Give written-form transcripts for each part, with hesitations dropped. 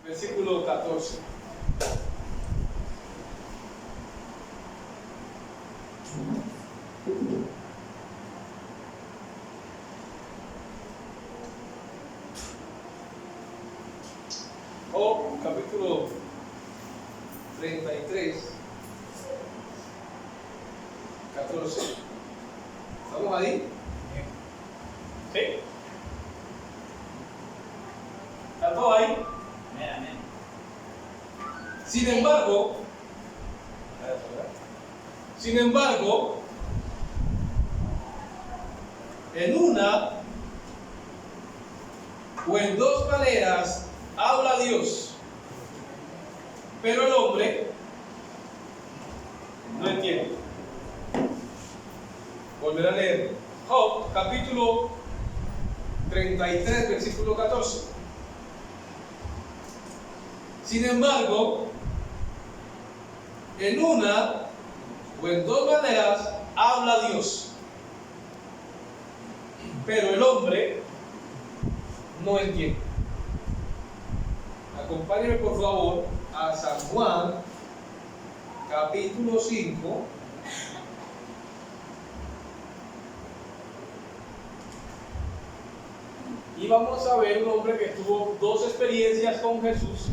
versículo 14. Job, capítulo 33, 14. ¿Estamos ahí? ¿Sí? ¿Está todo ahí? Amén. Sin embargo, en una o en dos maneras habla Dios, pero el hombre no entiende. Volver a leer Job, capítulo 33, versículo 14. Sin embargo, en una o en dos maneras habla Dios, pero el hombre no entiende. Acompáñenme por favor a San Juan, capítulo 5. Y vamos a ver un hombre que tuvo dos experiencias con Jesús,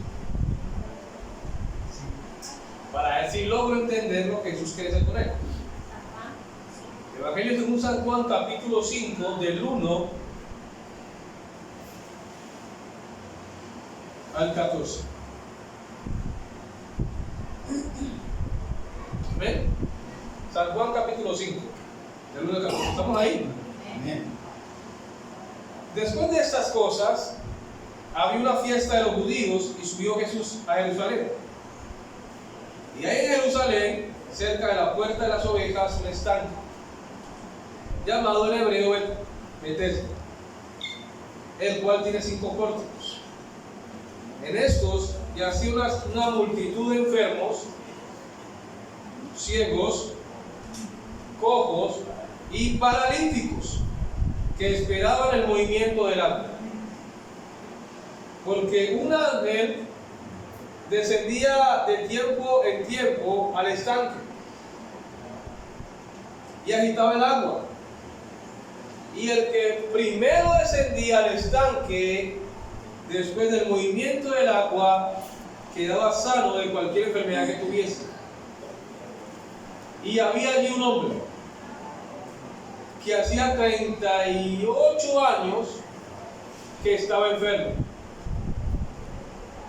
para ver si logro entender lo que Jesús quiere hacer con él. Evangelio según San Juan, capítulo 5, del 1 al 14. ¿Ven? San Juan, capítulo 5, del 1 al 14. ¿Estamos ahí? Amén. Después de estas cosas, había una fiesta de los judíos y subió Jesús a Jerusalén. Y ahí en Jerusalén, cerca de la puerta de las ovejas, un estanque, llamado en hebreo Betesda, el cual tiene 5 pórticos. En estos yacía una multitud de enfermos, ciegos, cojos y paralíticos, que esperaban el movimiento del agua. Porque un ángel descendía de tiempo en tiempo al estanque y agitaba el agua. Y el que primero descendía al estanque, después del movimiento del agua, quedaba sano de cualquier enfermedad que tuviese. Y había allí un hombre que hacía 38 años que estaba enfermo.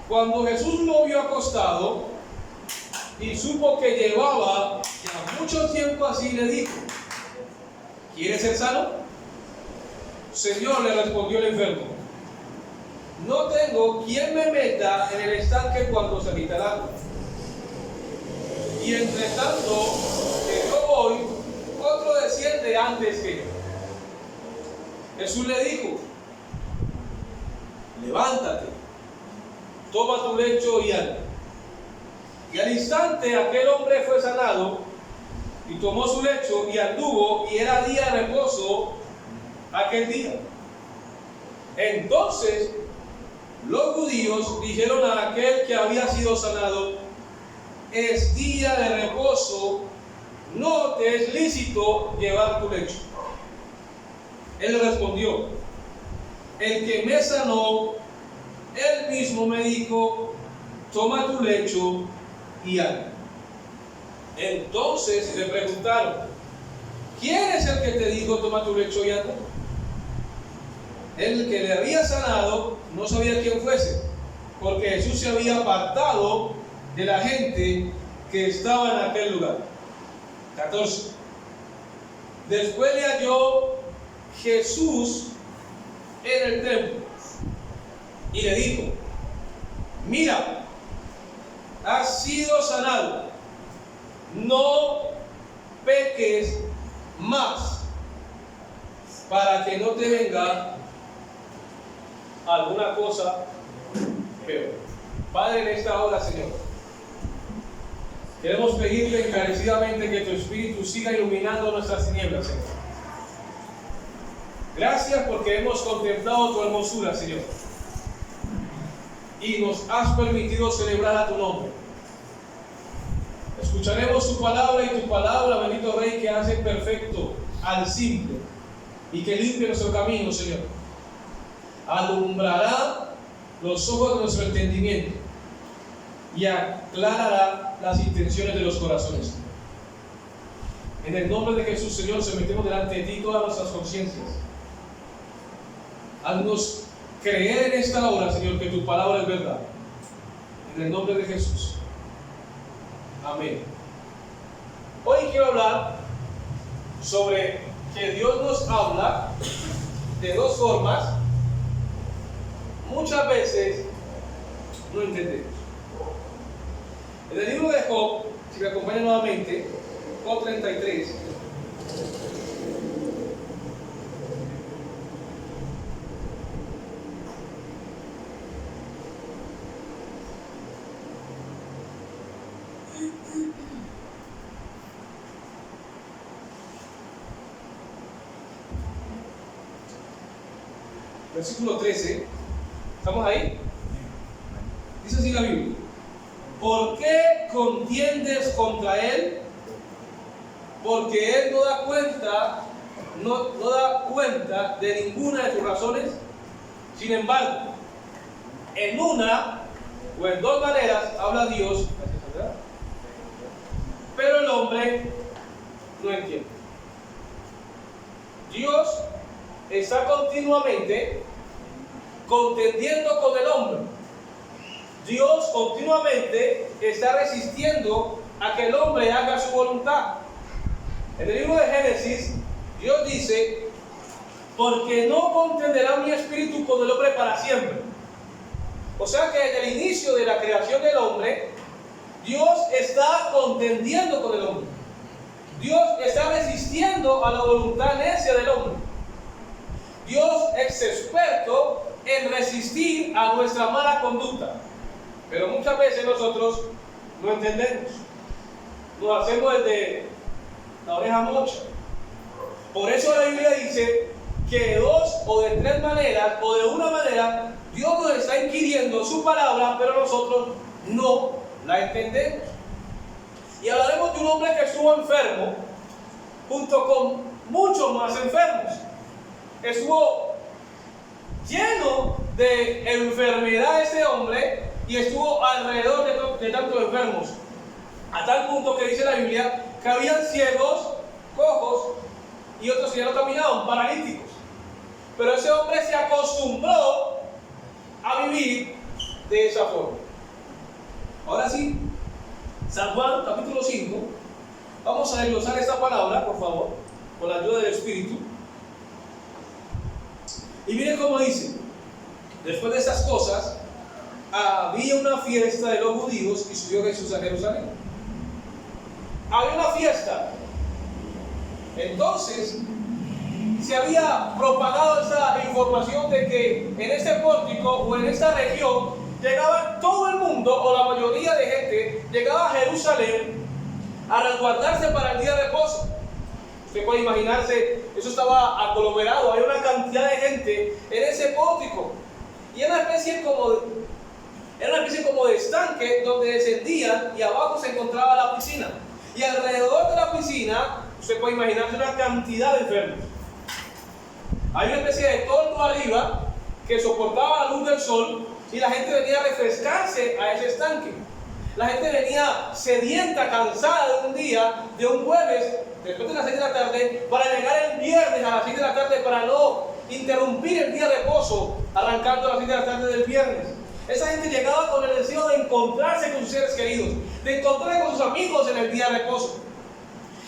Cuando Jesús lo vio acostado y supo que llevaba ya mucho tiempo así, le dijo: ¿quieres ser sano? Señor, le respondió el enfermo, no tengo quien me meta en el estanque cuando se agita el agua. Y entre tanto que yo voy, otro desciende antes que yo. Jesús le dijo: levántate, toma tu lecho y anda. Y al instante aquel hombre fue sanado y tomó su lecho y anduvo, y era día de reposo aquel día. Entonces los judíos dijeron a aquel que había sido sanado: es día de reposo, no te es lícito llevar tu lecho. Él le respondió: el que me sanó, él mismo me dijo: toma tu lecho y anda. Entonces le preguntaron: ¿quién es el que te dijo toma tu lecho y anda? El que le había sanado no sabía quién fuese, porque Jesús se había apartado de la gente que estaba en aquel lugar. 14. Después le halló Jesús en el templo y le dijo: mira, has sido sanado, no peques más, para que no te venga alguna cosa peor. Padre, en esta hora, Señor, queremos pedirte encarecidamente que tu Espíritu siga iluminando nuestras tinieblas, Señor. Gracias porque hemos contemplado tu hermosura, Señor. y nos has permitido celebrar a tu nombre. Escucharemos tu palabra y tu palabra, bendito Rey, que hace perfecto al simple y que limpia nuestro camino, Señor. Alumbrará los ojos de nuestro entendimiento y aclarará las intenciones de los corazones. En el nombre de Jesús, Señor, sometemos delante de ti todas nuestras conciencias. Haznos creer en esta hora, Señor, que tu palabra es verdad. En el nombre de Jesús. Amén. Hoy quiero hablar sobre que Dios nos habla de dos formas. Muchas veces no entendemos. En el libro de Job, si me acompañan nuevamente, Job 33. Versículo 13. ¿Estamos ahí? Dice así la Biblia: ¿por qué contiendes contra él? Porque él no da cuenta de ninguna de tus razones. Sin embargo, en una o en dos maneras habla Dios, pero el hombre no entiende. Dios está continuamente contendiendo con el hombre. Dios continuamente está resistiendo a que el hombre haga su voluntad. En el libro de Génesis, Dios dice: porque no contenderá mi espíritu con el hombre para siempre. O sea que desde el inicio de la creación del hombre, Dios está contendiendo con el hombre. Dios está resistiendo a la voluntad necia del hombre. Dios es experto en resistir a nuestra mala conducta. Pero muchas veces nosotros no entendemos. Nos hacemos desde la oreja mocha. Por eso la Biblia dice que de dos o de tres maneras o de una manera Dios nos está inquiriendo su palabra, pero nosotros no la entendemos. Y hablaremos de un hombre que estuvo enfermo junto con muchos más enfermos. Estuvo lleno de enfermedad este hombre y estuvo alrededor de tantos enfermos, a tal punto que dice la Biblia que habían ciegos, cojos y otros que ya no caminaban, paralíticos. Pero ese hombre se acostumbró a vivir de esa forma. Ahora sí, San Juan capítulo 5, vamos a desglosar esta palabra, por favor, con la ayuda del Espíritu. Y miren cómo dice: después de esas cosas, había una fiesta de los judíos y subió Jesús a Jerusalén. Había una fiesta. Entonces, se había propagado esa información de que en este pórtico o en esta región llegaba todo el mundo, o la mayoría de gente, llegaba a Jerusalén a resguardarse para el día de reposo. Usted puede imaginarse, eso estaba aglomerado, hay una cantidad de gente en ese pórtico. Y era una especie como de estanque donde descendían y abajo se encontraba la piscina. Y alrededor de la piscina, usted puede imaginarse una cantidad de enfermos. Hay una especie de toldo arriba que soportaba la luz del sol y la gente venía a refrescarse a ese estanque. La gente venía sedienta, cansada de un día, de un jueves, después de las 6 de la tarde, para llegar el viernes a las 6 de la tarde para no interrumpir el día de reposo, arrancando a las 6 de la tarde del viernes. Esa gente llegaba con el deseo de encontrarse con sus seres queridos, de encontrarse con sus amigos en el día de reposo.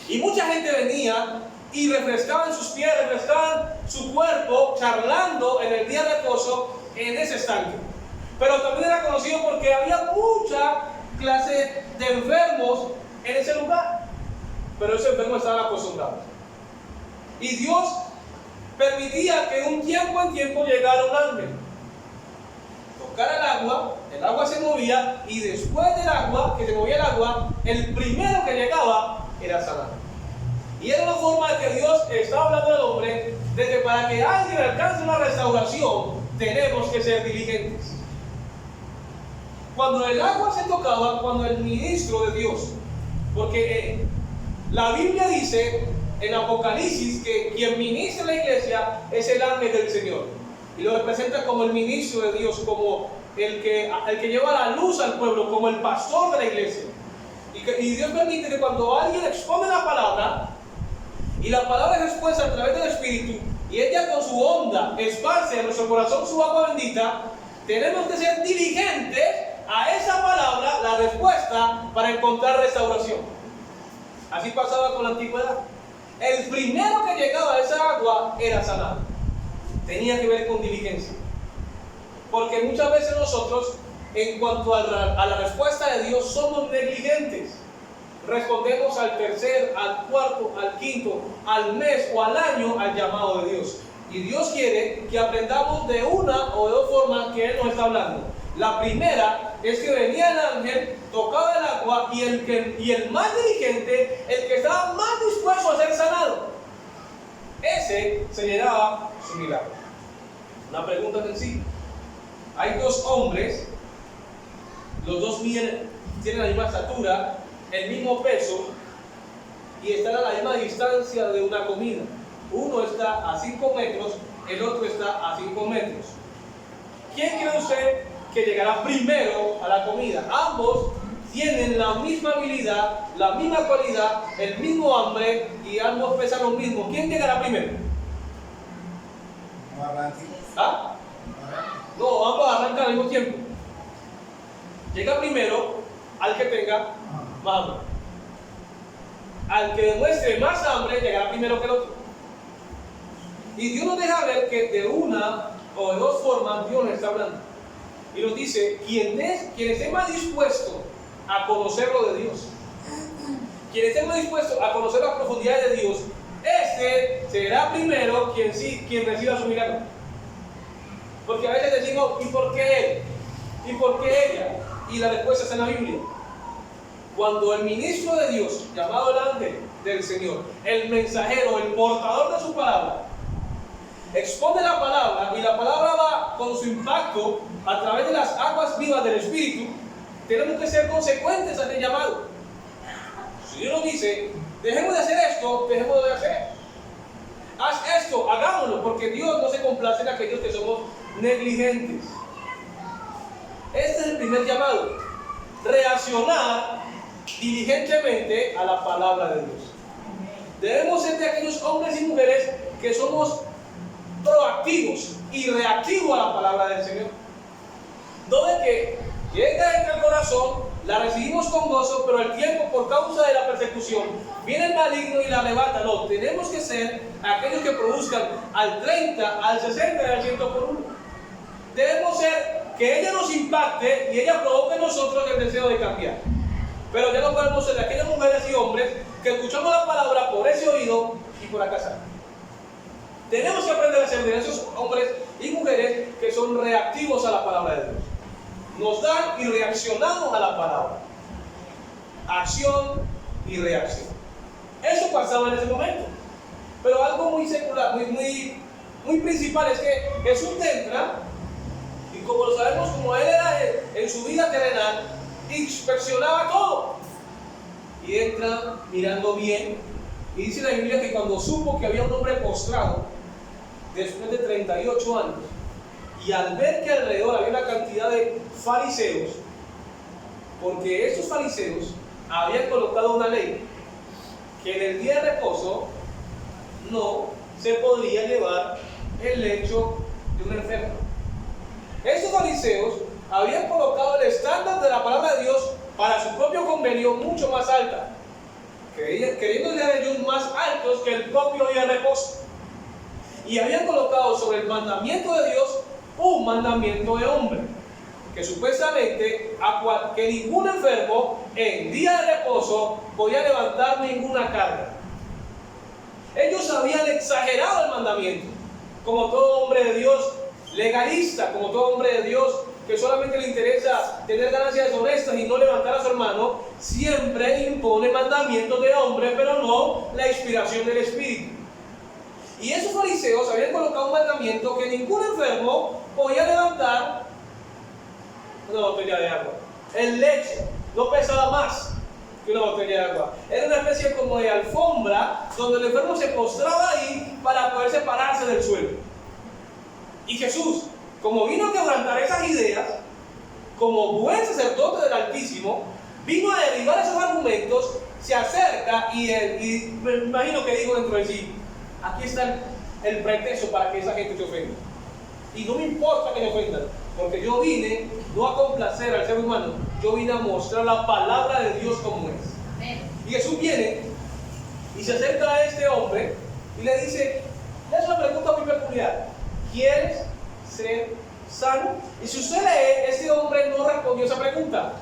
Y mucha gente venía y refrescaban sus pies, refrescaban su cuerpo, charlando en el día de reposo en ese estanque. Pero también era conocido porque había mucha clase de enfermos en ese lugar. Pero esos enfermos estaban acostumbrados. Y Dios permitía que de un tiempo en tiempo llegara un ángel, tocara el agua se movía, y después del agua, que se movía el agua, el primero que llegaba era sanado. Y era una forma de que Dios estaba hablando al hombre de que para que alguien alcance una restauración tenemos que ser diligentes. cuando el agua se tocaba, cuando el ministro de Dios, porque la Biblia dice en Apocalipsis que quien ministra la iglesia es el ángel del Señor, y lo representa como el ministro de Dios, como el que lleva la luz al pueblo, como el pastor de la iglesia. Y Dios permite que cuando alguien expone la palabra, y la palabra es expuesta a través del Espíritu, y ella con su onda esparce en nuestro corazón su agua bendita, tenemos que ser diligentes a esa palabra, la respuesta, para encontrar restauración. Así pasaba con la antigüedad. El primero que llegaba a esa agua era sanado. Tenía que ver con diligencia. Porque muchas veces nosotros, en cuanto a la respuesta de Dios, somos negligentes. Respondemos al tercer, al cuarto, al quinto, al mes o al año al llamado de Dios. Y Dios quiere que aprendamos de una o de dos formas que Él nos está hablando. La primera es que venía el ángel, tocaba el agua y el más diligente, el que estaba más dispuesto a ser sanado, ese se llenaba su milagro. Una pregunta sencilla. Hay dos hombres, los dos tienen la misma estatura, el mismo peso y están a la misma distancia de una comida. Uno está a 5 metros, el otro está a 5 metros. ¿Quién cree usted que llegará primero a la comida? Ambos tienen la misma habilidad, la misma cualidad, el mismo hambre y ambos pesan lo mismo. ¿Quién llegará primero? ¿Ah? No, ambos arrancan al mismo tiempo. Llega primero al que tenga más hambre. Al que demuestre más hambre llegará primero que el otro. Y Dios nos deja ver que de una o de dos formas Dios nos está hablando. Y nos dice, quien esté más dispuesto a conocer lo de Dios, quien esté más dispuesto a conocer la profundidad de Dios, este será primero quien reciba su milagro. Porque a veces decimos, ¿y por qué él? ¿Y por qué ella? Y la respuesta está en la Biblia. Cuando el ministro de Dios, llamado el ángel del Señor, el mensajero, el portador de su palabra, expone la palabra y la palabra va con su impacto a través de las aguas vivas del Espíritu, tenemos que ser consecuentes a este llamado. Si Dios nos dice, dejemos de hacer esto, dejemos de hacer. Haz esto, hagámoslo, porque Dios no se complace en aquellos que somos negligentes. Este es el primer llamado: reaccionar diligentemente a la palabra de Dios. Debemos ser de aquellos hombres y mujeres que somos proactivos y reactivos a la palabra del Señor. No de que llega entre el corazón, la recibimos con gozo, pero el tiempo, por causa de la persecución, viene el maligno y la arrebata. No, tenemos que ser aquellos que produzcan al 30, al 60 y al 100 por uno. Debemos ser que ella nos impacte y ella provoque en nosotros el deseo de cambiar. Pero ya no podemos ser de aquellas mujeres y hombres que escuchamos la palabra por ese oído y por acá sale. Tenemos que aprender a ser de esos hombres y mujeres que son reactivos a la palabra de Dios. Nos dan y reaccionamos a la palabra. Acción y reacción. Eso pasaba en ese momento. Pero algo muy secular, muy principal es que Jesús entra y, como lo sabemos, como él era en su vida terrenal, inspeccionaba todo. Y entra mirando bien. Y dice la Biblia que cuando supo que había un hombre postrado, después de 38 años, y al ver que alrededor había una cantidad de fariseos, porque estos fariseos habían colocado una ley que en el día de reposo no se podía llevar el lecho de un enfermo. Estos fariseos habían colocado el estándar de la palabra de Dios para su propio convenio mucho más alta, queriendo ser ellos más altos que el propio día de reposo. Y habían colocado sobre el mandamiento de Dios un mandamiento de hombre, que supuestamente que ningún enfermo en día de reposo podía levantar ninguna carga. Ellos habían exagerado el mandamiento, como todo hombre de Dios legalista, como todo hombre de Dios que solamente le interesa tener ganancias deshonestas y no levantar a su hermano, siempre impone mandamientos de hombre, pero no la inspiración del Espíritu. Y esos fariseos habían colocado un mandamiento que ningún enfermo podía levantar una botella de agua. el lecho no pesaba más que una botella de agua. Era una especie como de alfombra donde el enfermo se postraba ahí para poder separarse del suelo. Y Jesús, como vino a quebrantar esas ideas, como buen sacerdote del Altísimo, vino a derribar esos argumentos, se acerca y me imagino que dijo dentro de sí: aquí está el pretexto para que esa gente se ofenda. Y no me importa que me ofendan, porque yo vine no a complacer al ser humano, yo vine a mostrar la palabra de Dios como es. Amén. Y Jesús viene y se acerca a este hombre y le dice, le hace una pregunta muy peculiar: ¿quieres ser sano? Y si usted lee, este hombre no respondió esa pregunta.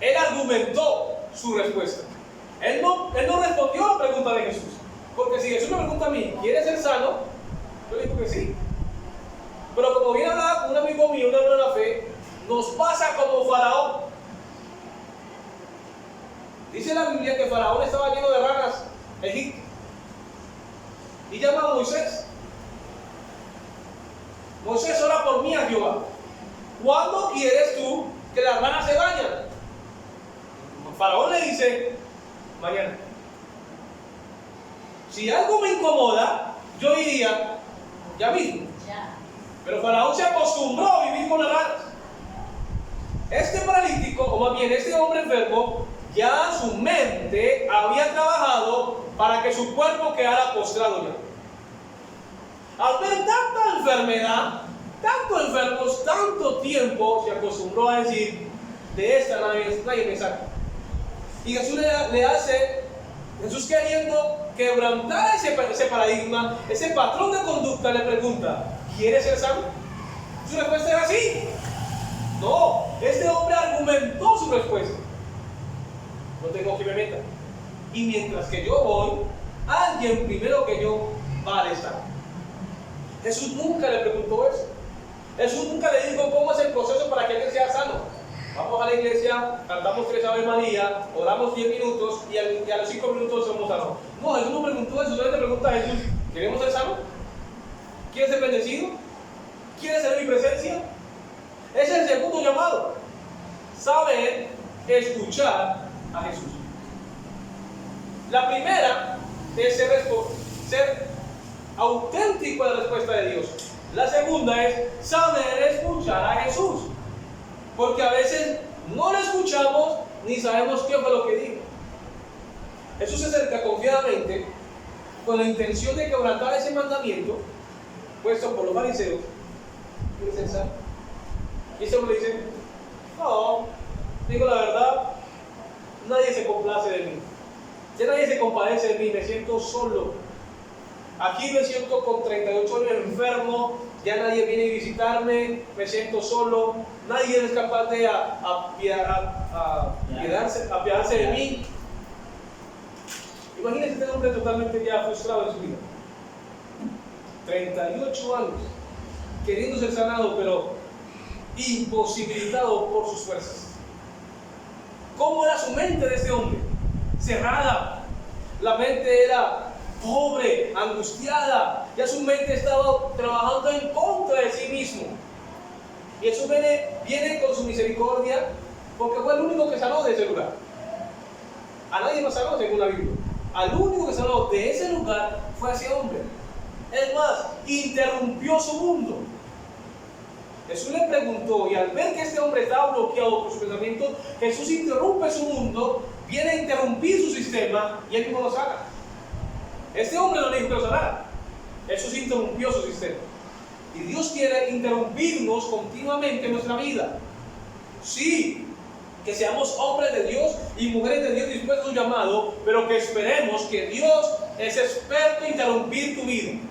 Él argumentó su respuesta. Él no respondió a la pregunta de Jesús. Porque si Jesús me pregunta a mí, ¿quieres ser sano? Yo le digo que sí. Pero como bien hablaba con un amigo mío, un hermano de la fe, nos pasa como Faraón. Dice la Biblia que Faraón estaba lleno de ranas egipcias. Y llama a Moisés. Moisés, ora por mí a Jehová. ¿Cuándo quieres tú que las ranas se bañan? Faraón le dice, mañana. Si algo me incomoda, yo iría ya mismo. Pero Faraón se acostumbró a vivir con las ranas. Este paralítico, o más bien este hombre enfermo, ya su mente había trabajado para que su cuerpo quedara postrado ya. Al ver tanta enfermedad, tantos enfermos, tanto tiempo, se acostumbró a decir, de esta nadie me saca. Y Jesús le hace, Jesús queriendo quebrantar ese paradigma, ese patrón de conducta, le pregunta, ¿quieres ser sano? Su respuesta es así. No, este hombre argumentó su respuesta. No tengo que me meta. Y mientras que yo voy, alguien primero que yo va al estar. Jesús nunca le preguntó eso. Jesús nunca le dijo cómo es el proceso para que alguien sea sano. Vamos a la iglesia, cantamos 3 Ave María, oramos 10 minutos y a los 5 minutos somos sanos. No, Jesús no preguntó eso. Solamente pregunta a Jesús, ¿queremos ser sanos? ¿Quieres ser bendecido? ¿Quieres ser en mi presencia? Ese es el segundo llamado. Saber escuchar a Jesús. La primera es ser auténtico en la respuesta de Dios. La segunda es saber escuchar a Jesús. Porque a veces no lo escuchamos ni sabemos qué fue lo que dijo. Jesús se acerca confiadamente con la intención de quebrantar ese mandamiento puesto por los fariseos. ¿Quieres ser sano? Y ese hombre dice, no, digo la verdad, nadie se complace de mí. Ya nadie se compadece de mí, me siento solo. Aquí me siento con 38 años enfermo, ya nadie viene a visitarme, me siento solo, nadie es capaz de apiadarse de mí. Imagínense este hombre totalmente ya frustrado en su vida. 38 años, queriendo ser sanado, pero imposibilitado por sus fuerzas. ¿Cómo era su mente de este hombre? Cerrada. La mente era pobre, angustiada. Ya su mente estaba trabajando en contra de sí mismo. Y Jesús viene con su misericordia, porque fue el único que sanó de ese lugar. A nadie más sanó según la Biblia. Al único que sanó de ese lugar fue a ese hombre. Es más, interrumpió su mundo. Jesús le preguntó, y al ver que este hombre estaba bloqueado por su pensamiento, Jesús interrumpe su mundo, viene a interrumpir su sistema y él mismo lo sana. Este hombre no le dijo que lo sanara. Jesús interrumpió su sistema. Y Dios quiere interrumpirnos continuamente en nuestra vida. Sí, que seamos hombres de Dios y mujeres de Dios dispuestos a su llamado, pero que esperemos que Dios es experto en interrumpir tu vida.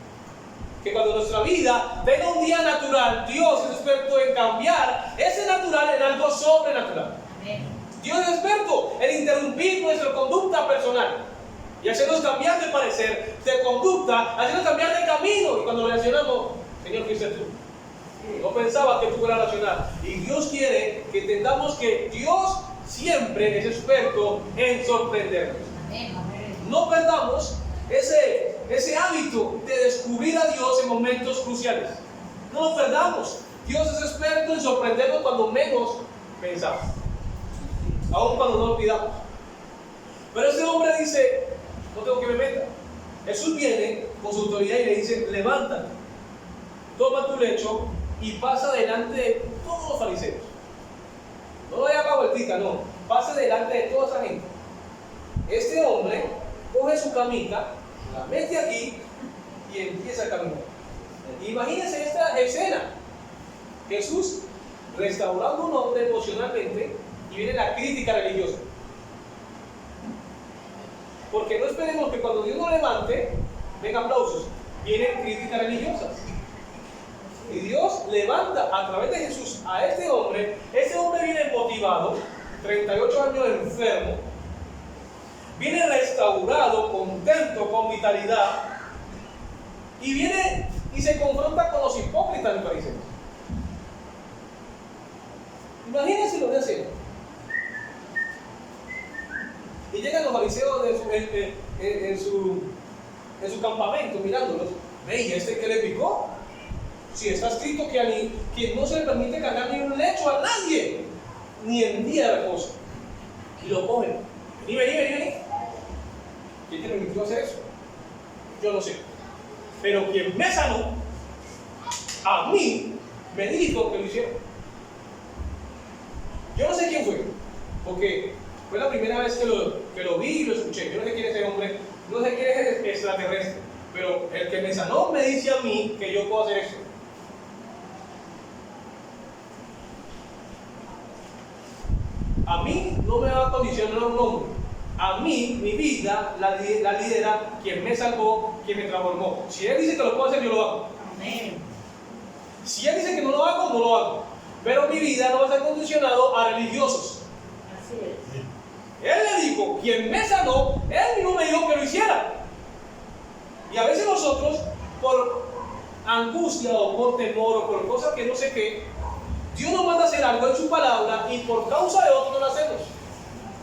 Que cuando nuestra vida tenga un día natural, Dios es experto en cambiar ese natural en algo sobrenatural. Amén. Dios es experto en interrumpir nuestra conducta personal y hacernos cambiar de parecer, de conducta, hacernos cambiar de camino. Y cuando reaccionamos, Señor, ¿qué hiciste tú? No pensaba que tú fueras a reaccionar. Y Dios quiere que entendamos que Dios siempre es experto en sorprendernos. Amén. No perdamos ese hábito de descubrir a Dios en momentos cruciales. No lo perdamos. Dios es experto en sorprendernos cuando menos pensamos, aun cuando no lo pidamos. Pero ese hombre dice, no tengo que me meta. Jesús viene con su autoridad y le dice, levántate, toma tu lecho y pasa delante de todos los fariseos. No lo vaya a vueltica, no, pasa delante de toda esa gente. Este hombre coge su camita, la mete aquí y empieza a caminar. Imagínense esta escena. Jesús restaurando a un hombre emocionalmente y viene la crítica religiosa. Porque no esperemos que cuando Dios nos levante, venga aplausos, vienen críticas religiosas. Y Dios levanta a través de Jesús a este hombre viene motivado, 38 años enfermo, viene restaurado, contento, con vitalidad, y viene y se confronta con los hipócritas del fariseo. Imagínense lo que hace. Y llegan los fariseos en su campamento mirándolos. ¿Y este qué le picó? Si está escrito que no se le permite cargar ni un lecho a nadie, ni en día de reposo. Y lo cogen. Vení. ¿Quién te permitió hacer eso? Yo no sé. Pero quien me sanó, a mí me dijo que lo hiciera. Yo no sé quién fue, porque fue la primera vez que lo vi y lo escuché. Yo no sé quién es ese hombre, no sé quién es el extraterrestre, pero el que me sanó me dice a mí que yo puedo hacer eso. A mí no me va a condicionar un hombre. A mí, mi vida, la lidera quien me salvó, quien me transformó. Si Él dice que lo puedo hacer, yo lo hago. Amén. Si Él dice que no lo hago, no lo hago. Pero mi vida no va a estar condicionado a religiosos. Así es. Él le dijo, quien me sanó, Él mismo me dijo que lo hiciera. Y a veces nosotros, por angustia o por temor o por cosas que no sé qué, Dios nos manda a hacer algo en su palabra y por causa de otros no lo hacemos.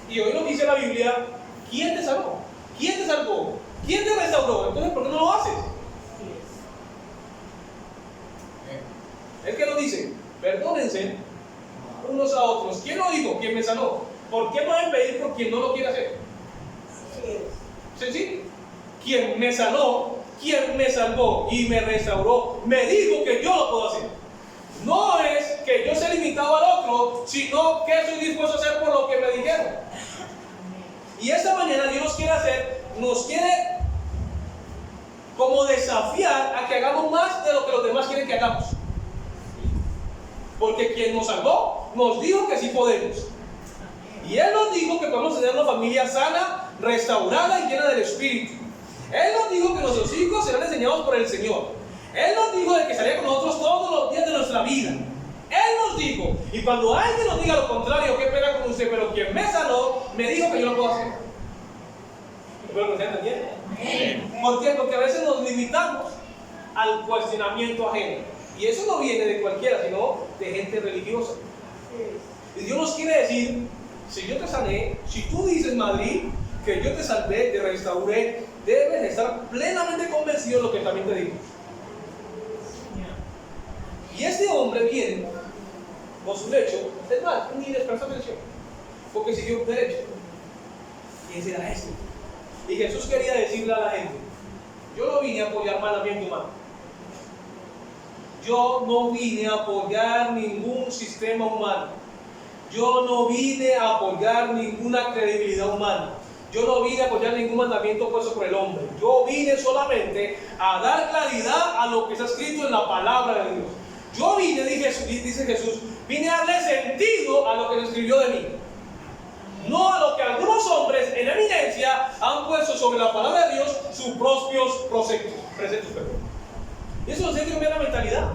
Y hoy nos dice la Biblia, ¿quién te sanó? ¿Quién te salvó? ¿Quién te restauró? Entonces, ¿por qué no lo haces? Así es. Es que nos dice, perdónense unos a otros. ¿Quién lo dijo? ¿Quién me sanó? ¿Por qué pueden pedir por quien no lo quiere hacer? Así es. Sencillo. Quien me sanó, quien me salvó y me restauró, me dijo que yo lo puedo hacer. No es que yo sea limitado al otro, sino que estoy dispuesto a hacer por lo que me dijeron. Y esta mañana Dios nos quiere como desafiar a que hagamos más de lo que los demás quieren que hagamos. Porque quien nos salvó nos dijo que sí podemos. Y Él nos dijo que podemos tener una familia sana, restaurada y llena del Espíritu. Él nos dijo que nuestros hijos serán enseñados por el Señor. Él nos dijo de que estaría con nosotros todos los días de nuestra vida. Él nos dijo, y cuando alguien nos diga lo contrario, qué pena con usted, pero quien me sanó, me dijo que yo lo puedo hacer. ¿Espero que usted entiende? ¿Por qué? Porque a veces nos limitamos al cuestionamiento ajeno. Y eso no viene de cualquiera, sino de gente religiosa. Y Dios nos quiere decir, si yo te sané, si tú dices, Madrid, que yo te salvé, te restauré, debes estar plenamente convencido de lo que también te digo. Y este hombre viene con su lecho, es más, ni les prestó atención, porque siguió derecho. ¿Quién será este? Y Jesús quería decirle a la gente, yo no vine a apoyar mandamiento humano. Yo no vine a apoyar ningún sistema humano. Yo no vine a apoyar ninguna credibilidad humana. Yo no vine a apoyar ningún mandamiento puesto por el hombre. Yo vine solamente a dar claridad a lo que está escrito en la palabra de Dios. Yo vine, dice Jesús, vine a darle sentido a lo que se escribió de mí. No a lo que algunos hombres en eminencia han puesto sobre la palabra de Dios sus propios preceptos. Y eso nos tiene que cambiar la mentalidad.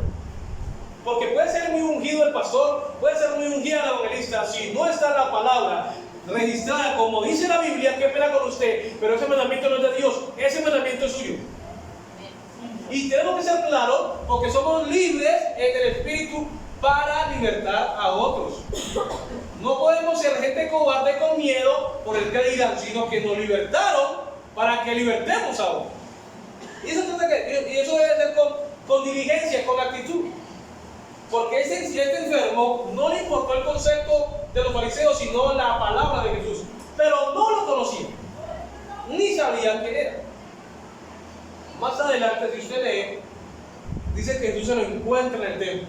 Porque puede ser muy ungido el pastor, puede ser muy ungida la evangelista, si no está la palabra registrada como dice la Biblia, qué pena con usted, pero ese mandamiento no es de Dios, ese mandamiento es suyo. Y tenemos que ser claros, porque somos libres en el Espíritu para libertar a otros. No podemos ser gente cobarde con miedo por el que dirán, sino que nos libertaron para que libertemos a otros. Y eso debe ser con diligencia, con actitud. Porque este enfermo no le importó el concepto de los fariseos, sino la palabra de Jesús. Pero no lo conocía, ni sabía quién era. Más adelante, si usted lee, dice que Jesús se lo encuentra en el templo.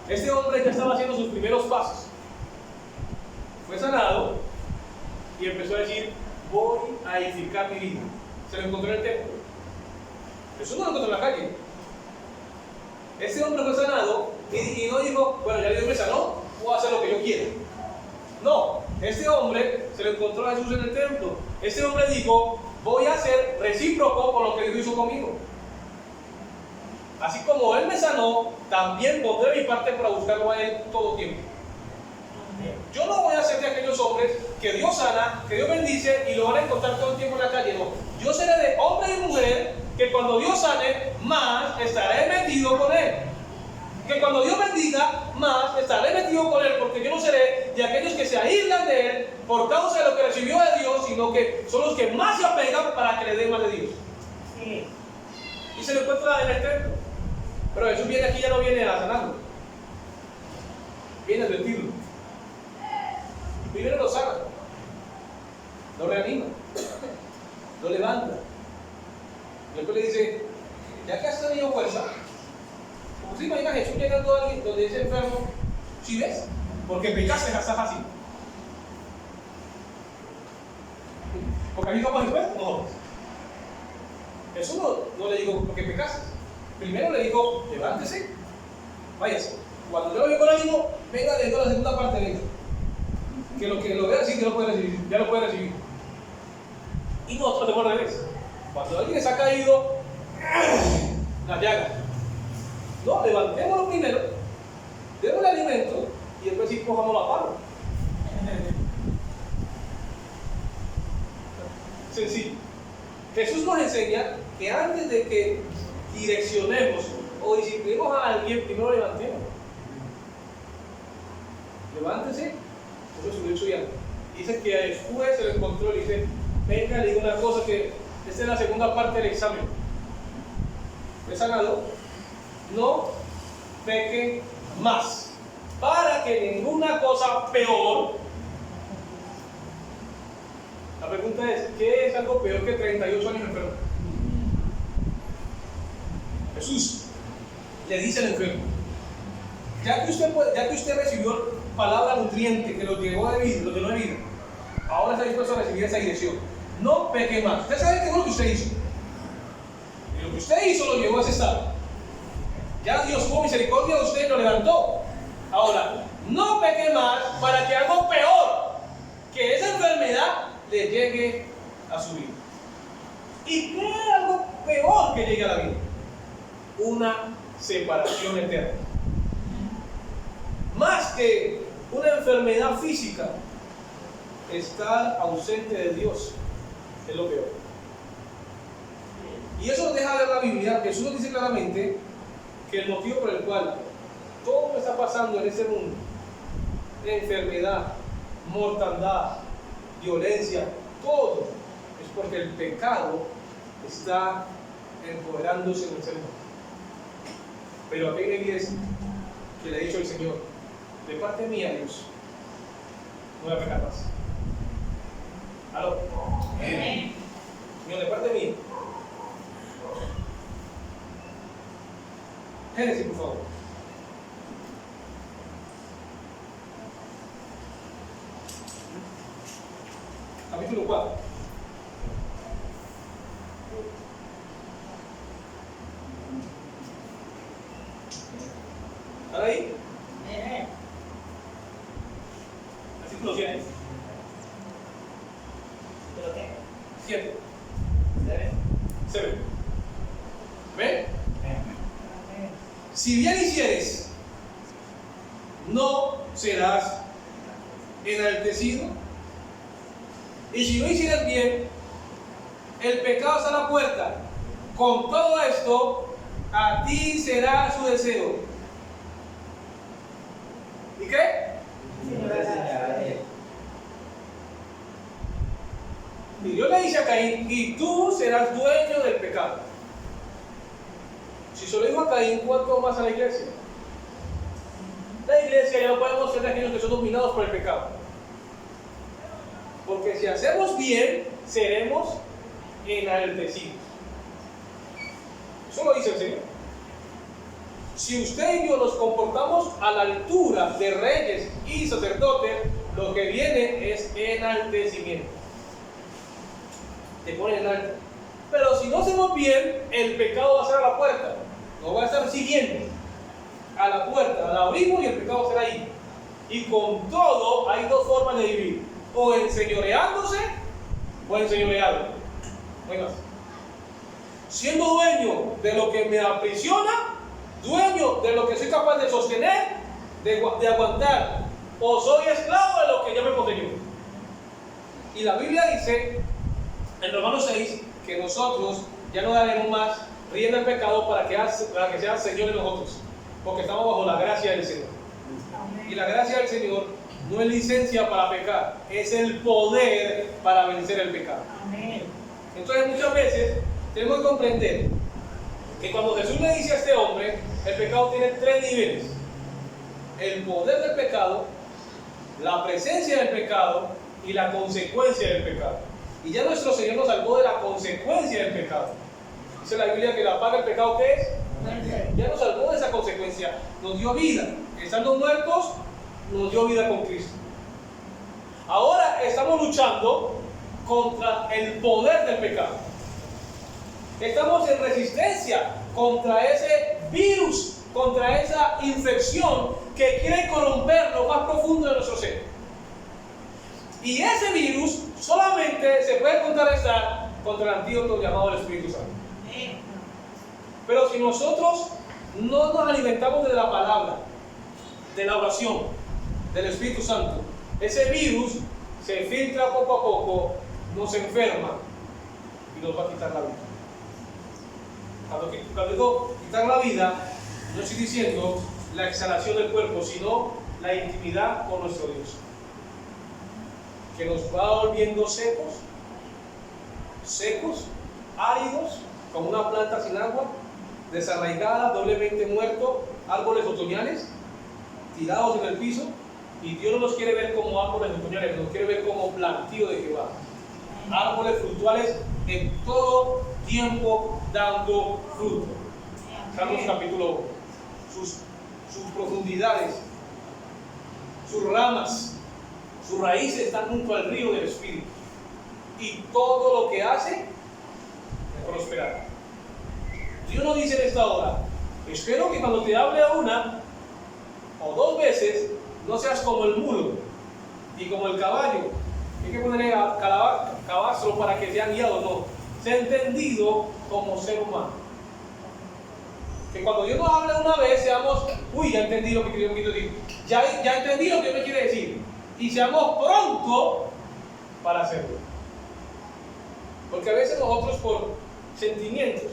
Este hombre ya estaba haciendo sus primeros pasos. Fue sanado y empezó a decir: voy a edificar mi vida. Se lo encontró en el templo. Jesús no lo encontró en la calle. Este hombre fue sanado y no dijo: bueno, ya Dios me sanó, voy a hacer lo que yo quiera. No, este hombre se lo encontró a Jesús en el templo. Este hombre dijo: voy a ser recíproco con lo que Dios hizo conmigo. Así como Él me sanó, también pondré mi parte para buscarlo a Él todo tiempo. Yo no voy a ser de aquellos hombres que Dios sana, que Dios bendice y lo van a encontrar todo el tiempo en la calle. No, yo seré de hombre y mujer que cuando Dios sane, más estaré metido con Él. Que cuando Dios bendiga, más estaré metido con Él, porque yo no seré de aquellos que se aíslan de Él por causa de lo que recibió de Dios, sino que son los que más se apegan para que le den más de Dios. Sí. Y se lo encuentra en el templo. Pero Jesús viene aquí, ya no viene a sanarlo, viene a advertirlo. Primero lo sana, lo reanima, lo levanta. Y después le dice: ya que has tenido fuerza, como se imagina Jesús llegando a alguien donde dice enfermo: ¿sí ves? Porque pecaste, estás así. Porque aquí vamos después, no. Jesús no le dijo: porque pecaste. Primero le dijo: levántese, váyase. Cuando yo lo veo con ánimo, venga, le doy la segunda parte de él. Que lo vea así, que lo puede recibir, ya lo puede recibir. Y nosotros hacemos al revés. Cuando alguien les ha caído la llaga, no, levantémoslo primero, démosle alimento y después sí cojamos la palma. Sencillo. Jesús nos enseña que antes de que direccionemos o disciplinemos a alguien, primero levantemos. Levántese, eso subió su llanta. Dice que después se lo encontró y dice: venga, le digo una cosa, que esta es la segunda parte del examen. Fue sanado, no peque más, para que ninguna cosa peor. La pregunta es: ¿qué es algo peor que 38 años enfermo? Jesús le dice al enfermo: ya que usted recibió palabra nutriente que lo llenó de vida, ahora está dispuesto a recibir esa dirección. No peque más. Usted sabe qué es lo que usted hizo. Y lo que usted hizo lo llevó a ese estado. Ya Dios tuvo misericordia de usted y lo levantó. Ahora, no peque más para que algo peor que esa enfermedad le llegue a su vida. ¿Y qué es algo peor que llegue a la vida? Una separación eterna. Más que una enfermedad física, estar ausente de Dios es lo peor. Y eso nos deja ver la Biblia. Jesús nos dice claramente que el motivo por el cual todo lo que está pasando en este mundo, enfermedad, mortandad, violencia, todo es porque el pecado está empoderándose en el ser humano. Pero aquí hay una iglesia que le ha dicho el Señor: de parte mía, Dios, no voy a pecar más. ¿Aló? Amén. Señor, de parte mía. Génesis, por favor. Capítulo 4. ¿Están ahí? Versículo 7. ¿Pero qué? 7. ¿Debe? 7. ¿Ven? Si bien hicieres, no serás enaltecido. Y si no hicieras bien, el pecado está a la puerta. Con todo esto, a ti será su deseo. ¿Y qué? Y Dios le dice a Caín: y tú serás dueño del pecado. Si solo dijo a Caín, ¿cuánto más a la iglesia? iglesia ya no podemos ser de aquellos que son dominados por el pecado. Porque si hacemos bien, seremos enaltecidos. Eso lo dice el Señor. Si usted y yo nos comportamos a la altura de reyes y sacerdotes, lo que viene es enaltecimiento. Te ponen en alto. Pero si no hacemos bien, el pecado va a estar a la puerta. Nos va a estar siguiendo a la puerta. La abrimos y el pecado será ahí. Y con todo hay dos formas de vivir: o enseñoreándose o enseñoreado. No hay más. Siendo dueño de lo que me aprisiona, dueño de lo que soy capaz de sostener, de aguantar, o soy esclavo de lo que ya me poseyó. Y la Biblia dice en Romanos 6 que nosotros ya no daremos más rienda al pecado para que sea Señor de nosotros, porque estamos bajo la gracia del Señor. Y la gracia del Señor no es licencia para pecar, es el poder para vencer el pecado. Entonces muchas veces tenemos que comprender que cuando Jesús le dice a este hombre, el pecado tiene tres niveles: el poder del pecado, la presencia del pecado y la consecuencia del pecado. Y ya nuestro Señor nos salvó de la consecuencia del pecado. Dice la Biblia que la paga del pecado, ¿qué es? Ya nos salvó de esa consecuencia, nos dio vida. Estando muertos, nos dio vida con Cristo. Ahora estamos luchando contra el poder del pecado. Estamos en resistencia contra ese virus, contra esa infección que quiere corromper lo más profundo de nuestro ser. Y ese virus solamente se puede contrarrestar contra el antídoto llamado el Espíritu Santo. Pero si nosotros no nos alimentamos de la palabra, de la oración, del Espíritu Santo, ese virus se filtra poco a poco, nos enferma y nos va a quitar la vida. Cuando digo quitar la vida, no estoy diciendo la exhalación del cuerpo, sino la intimidad con nuestro Dios, que nos va volviendo secos, áridos, como una planta sin agua, desarraigada, doblemente muerto, árboles otoñales, tirados en el piso. Y Dios no nos quiere ver como árboles otoñales, nos quiere ver como plantío de Jehová, árboles fructuales en todo tiempo dando fruto. Salmos capítulo 1. Sus profundidades, sus ramas, sus raíces están junto al río del Espíritu, y todo lo que hace prosperará. Dios nos dice en esta hora: espero que cuando te hable una o dos veces, no seas como el mulo y como el caballo. Hay que ponerle cabastro para que sea guiado, no. Sea entendido como ser humano. Que cuando Dios nos hable una vez, seamos, ya entendí lo que Dios me quiere decir. Ya entendí lo que Dios me quiere decir. Y seamos pronto para hacerlo. Porque a veces nosotros, por sentimientos,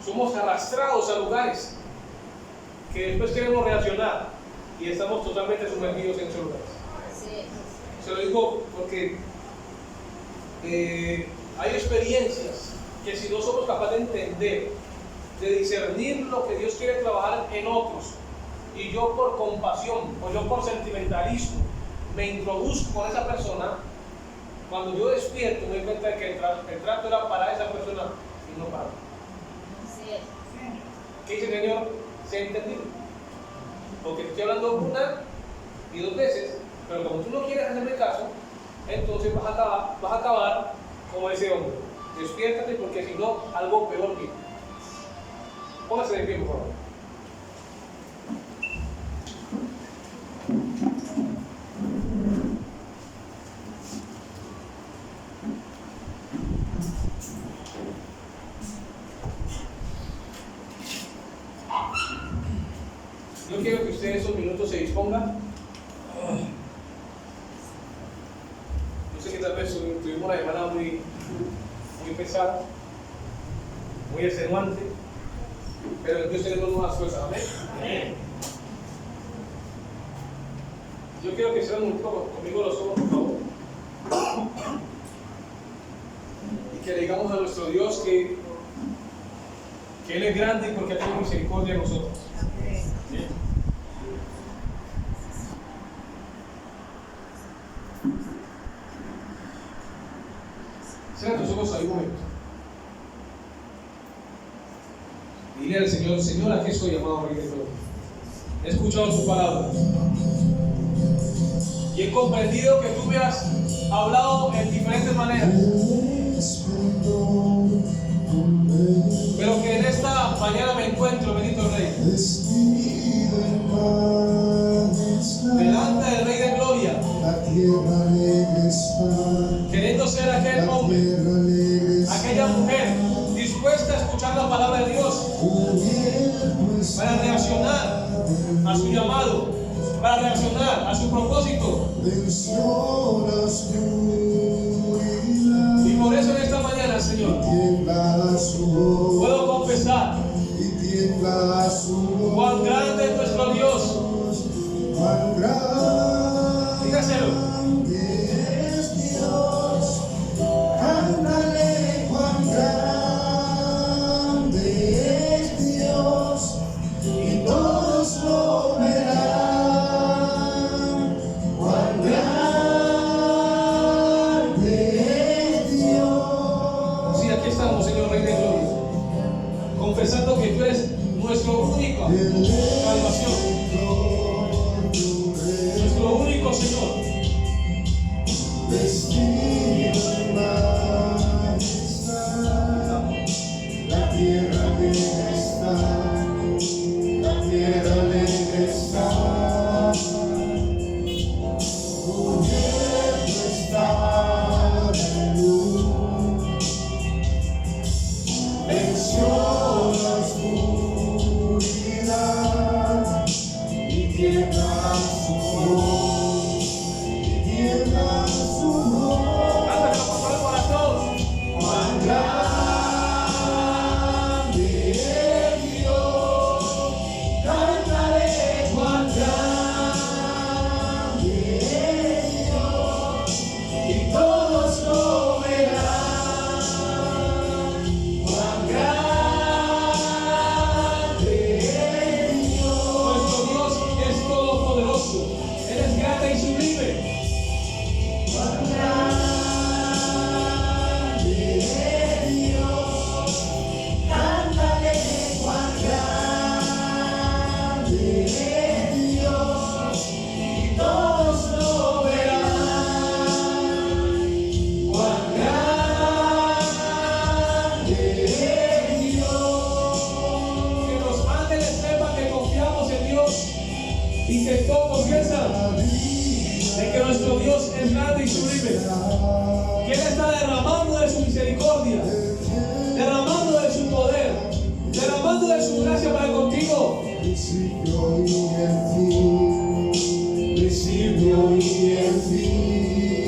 somos arrastrados a lugares que después queremos reaccionar y estamos totalmente sumergidos en esos lugares. Se lo digo porque hay experiencias que, si no somos capaces de entender, de discernir lo que Dios quiere trabajar en otros, y yo por compasión o yo por sentimentalismo me introduzco con esa persona, cuando yo despierto me doy cuenta de que el trato era para esa persona y no para mí. ¿Qué dice el Señor? ¿Se ha entendido? Porque te estoy hablando una y dos veces, pero como tú no quieres hacerme caso, entonces vas a acabar como ese hombre. Despiértate, porque si no, algo peor viene. Póngase de pie, por favor. Yo quiero que usted en esos minutos se disponga. Yo sé que tal vez tuvimos una semana muy pesada, muy extenuante, pero en Dios tenemos nuevas fuerzas. Amén. Yo quiero que cierren un poco conmigo los ojos, por favor, y que le digamos a nuestro Dios que Él es grande y porque ha tenido misericordia de nosotros. ojos ahí un momento. Dile al Señor, Señor, aquí soy, amado Rey de Gloria. He escuchado tu palabra y he comprendido que tú me has hablado en diferentes maneras, pero que en esta mañana me encuentro, bendito Rey, delante del Rey de Gloria, queriendo ser aquel hombre, aquella mujer dispuesta a escuchar la palabra de Dios para reaccionar a su llamado, para reaccionar a su propósito. Y por eso en esta mañana, Señor, puedo confesar cuán grande es nuestro Dios. Dígaselo. Confesando que tú eres nuestro único salvación, nuestro único Señor. La tierra alegre está, la tierra alegre está, cubierto está de luz, venció la oscuridad y tiembla su voz, y tiembla su voz. Cántalo con todo el corazón. Cuán grande es Dios, cantaré cuán grande es Dios, y todos lo verán. Cuán grande es Dios. Nuestro Dios es todopoderoso. Él es grande y sublime. Cuán grande es Dios, cántale cuán grande es Dios, y todos lo verán. Cuán grande es Dios. Que los ángeles sepan que confiamos en Dios y que todos piensan de que nuestro Dios es grande y sublime. Que Él está derramando de su misericordia, derramando de su poder, derramando de su gracia para contigo. Principio y el fin, principio y el fin,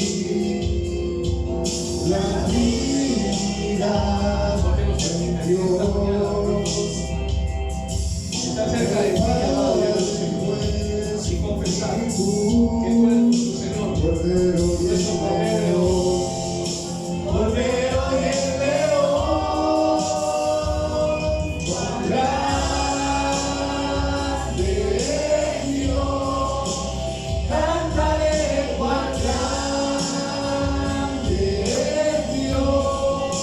la vida de Dios, Está cerca de ti, amado Dios, y confesar que tú eres nuestro Señor, Cordero y nuestro proveedor. Cordero y el león, cuán grande es Dios, cántale cuán grande es Dios,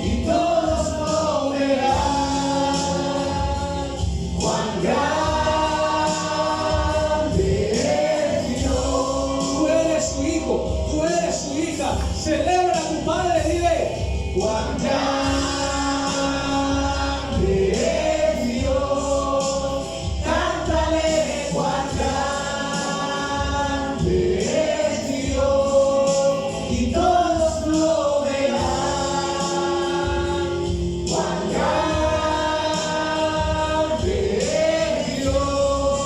y todos lo verán. Cuán grande es Dios. Tú eres su hijo, tú eres su hija. Celebra a tu padre, dile. Cuán grande es Dios, cántale cuán grande es Dios, y todos lo verán. Cuán grande es Dios.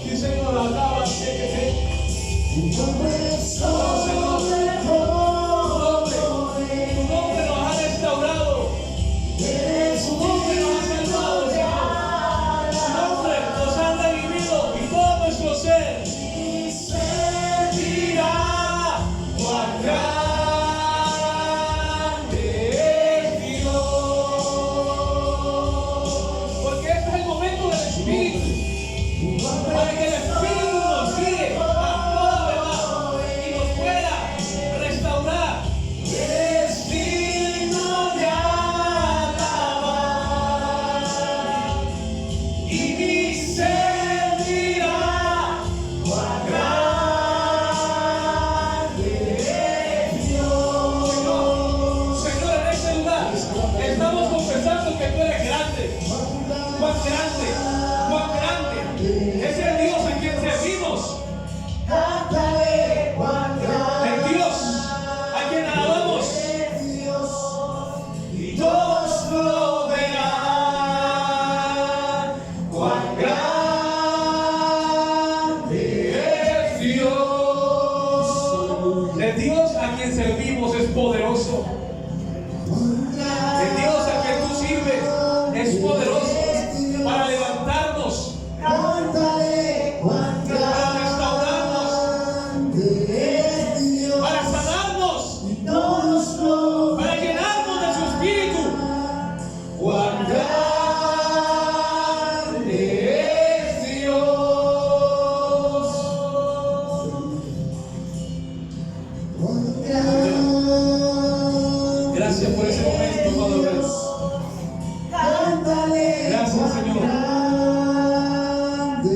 Sí, Señor, alaba, que Tu nombre es sobre todo. tu nombre nos ha restaurado. Eres Tu nombre nos ha salvado, Señor. Tu nombre nos ha redimido y todo nuestro ser dirá cuán grande es Dios. porque este es el momento del Espíritu. Para que el Espíritu nos guíe a toda verdad y nos pueda restaurar se dirá cuán grande es Dios. Señor, en este lugar estamos confesando que tú eres grande. Cuán grande, cuán grande es el Dios a quien servimos. El Dios a quien alabamos. Y todos lo verán. Cuán grande es Dios. El Dios a quien servimos es poderoso. El Dios a quien tú sirves es poderoso para levantarnos, para restaurarnos, para sanarnos, para llenarnos de su espíritu. Cuán grande es Dios. Gracias por ese momento, Padre. Gracias, Señor,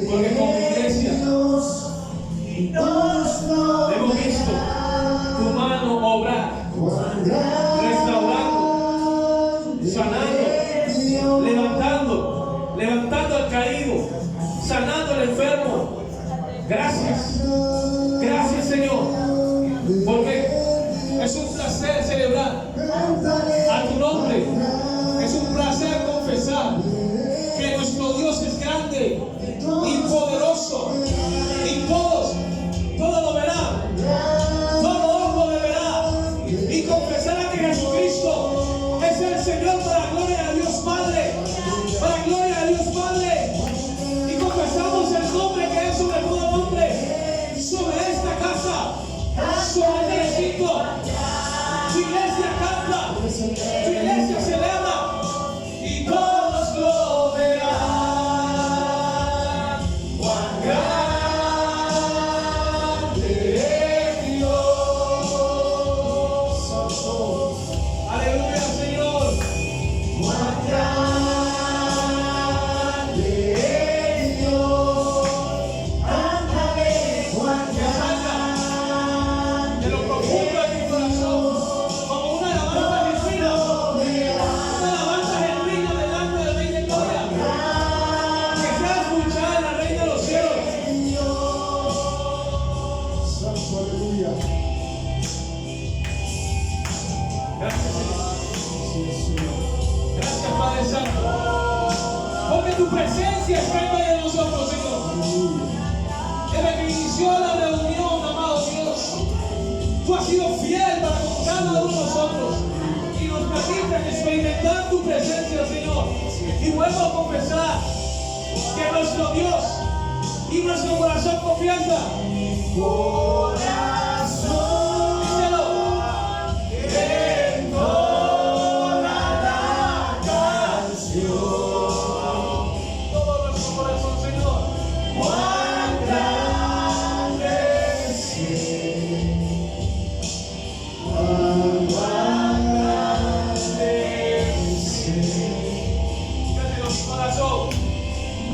porque como iglesia hemos visto tu mano obrar, restaurando, sanando, levantando al caído, sanando al enfermo. Gracias, gracias, Señor, porque es un placer celebrar a tu nombre. Es un placer confesar que nuestro Dios es grande y poderoso, y todo lo verá, todo ojo le verá, y confesará que Jesucristo es el Señor para gloria de Dios Padre, para gloria de Dios Padre, y confesamos el nombre que es sobre todo nombre, sobre esta casa, sobre este recinto. Tu iglesia canta, tu iglesia celebra, y todos lo verán. Cuán grande es Dios. Aleluya, Señor. Cuán grande es Dios. De lo profundo de tu corazón, como una alabanza genuina, delante del Rey de Gloria, que sea escuchada en la Reina de los cielos. Gracias, Señor. Gracias, Padre Santo, porque tu presencia está en medio de nosotros, Señor. Desde que inició la reunión, amado Dios, tú has sido fiel para con cada uno de nosotros y nos permites experimentar tu presencia, Señor. Y vuelvo a confesar que nuestro Dios y nuestro corazón confianza. Díselo. En toda la canción, todo nuestro corazón, Señor. Cuán grande es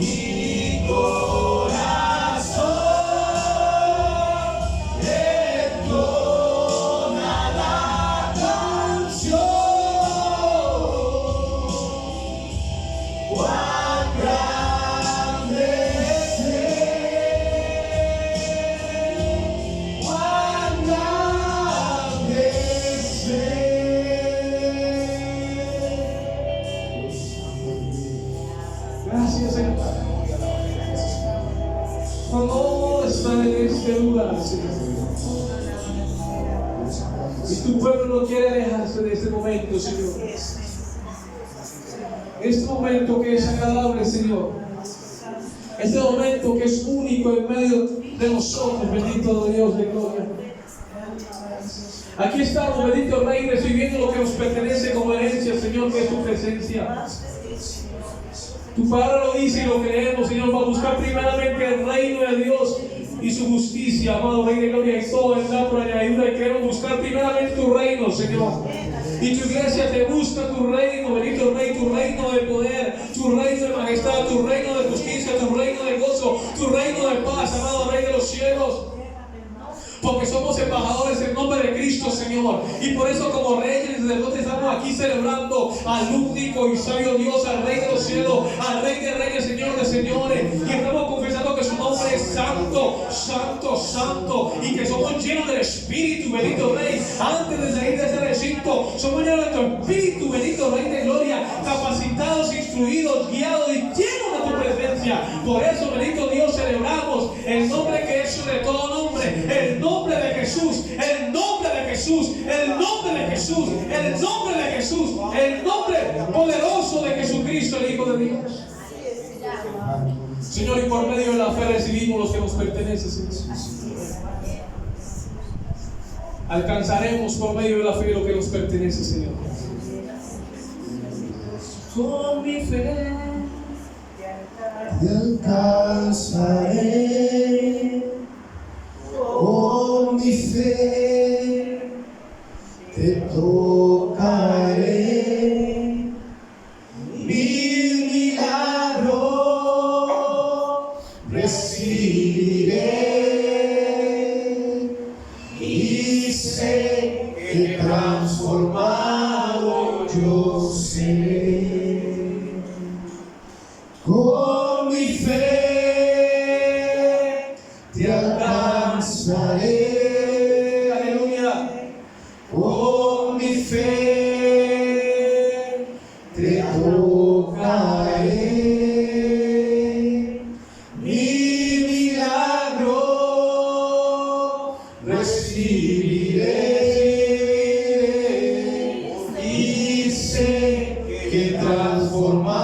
mi corazón entona la canción. Cuán grande es Él, cuán grande es Él. Gracias, Señor. Cuando está en este lugar, Señor, y tu pueblo no quiere alejarse de este momento, Señor. Este momento que es agradable, Señor. Este momento que es único en medio de nosotros, bendito Dios de gloria. Aquí estamos, bendito Rey, recibiendo lo que nos pertenece como herencia, Señor, que es tu presencia. Tu palabra lo dice y lo creemos, Señor, para buscar primeramente el reino de Dios y su justicia, amado Rey de gloria, y todo vendrá por añadidura. Y queremos buscar primeramente tu reino, Señor. Y tu iglesia te busca tu reino, bendito Rey, tu reino de poder, tu reino de majestad, tu reino de justicia, tu reino somos embajadores en nombre de Cristo, Señor. Y por eso, como reyes y sacerdotes, estamos aquí celebrando al único y sabio Dios, al Rey de los cielos, al Rey de reyes, Señor de señores. Y estamos confesando que su nombre es santo, santo, santo. Y que somos llenos del Espíritu, bendito Rey. Antes de salir de ese recinto, somos llenos de tu Espíritu, bendito Rey de gloria. Capacitados, instruidos, guiados y llenos de tu presencia. Por eso, bendito Dios, celebramos el nombre que es sobre todo nombre, el nombre de Jesús, el nombre de Jesús, el nombre de Jesús, el nombre de Jesús, el nombre poderoso de Jesucristo, el Hijo de Dios. Señor, y por medio de la fe recibimos lo que nos pertenece, Señor. Alcanzaremos por medio de la fe lo que nos pertenece, Señor. Con mi fe te alcanzaré, con mi fe te tocaré, mil milagros recibiré y sé que transformado yo seré. Con mi fe te alcanzaré. aleluya. Con mi fe te tocaré. Mi milagro recibiré y sé que transformaré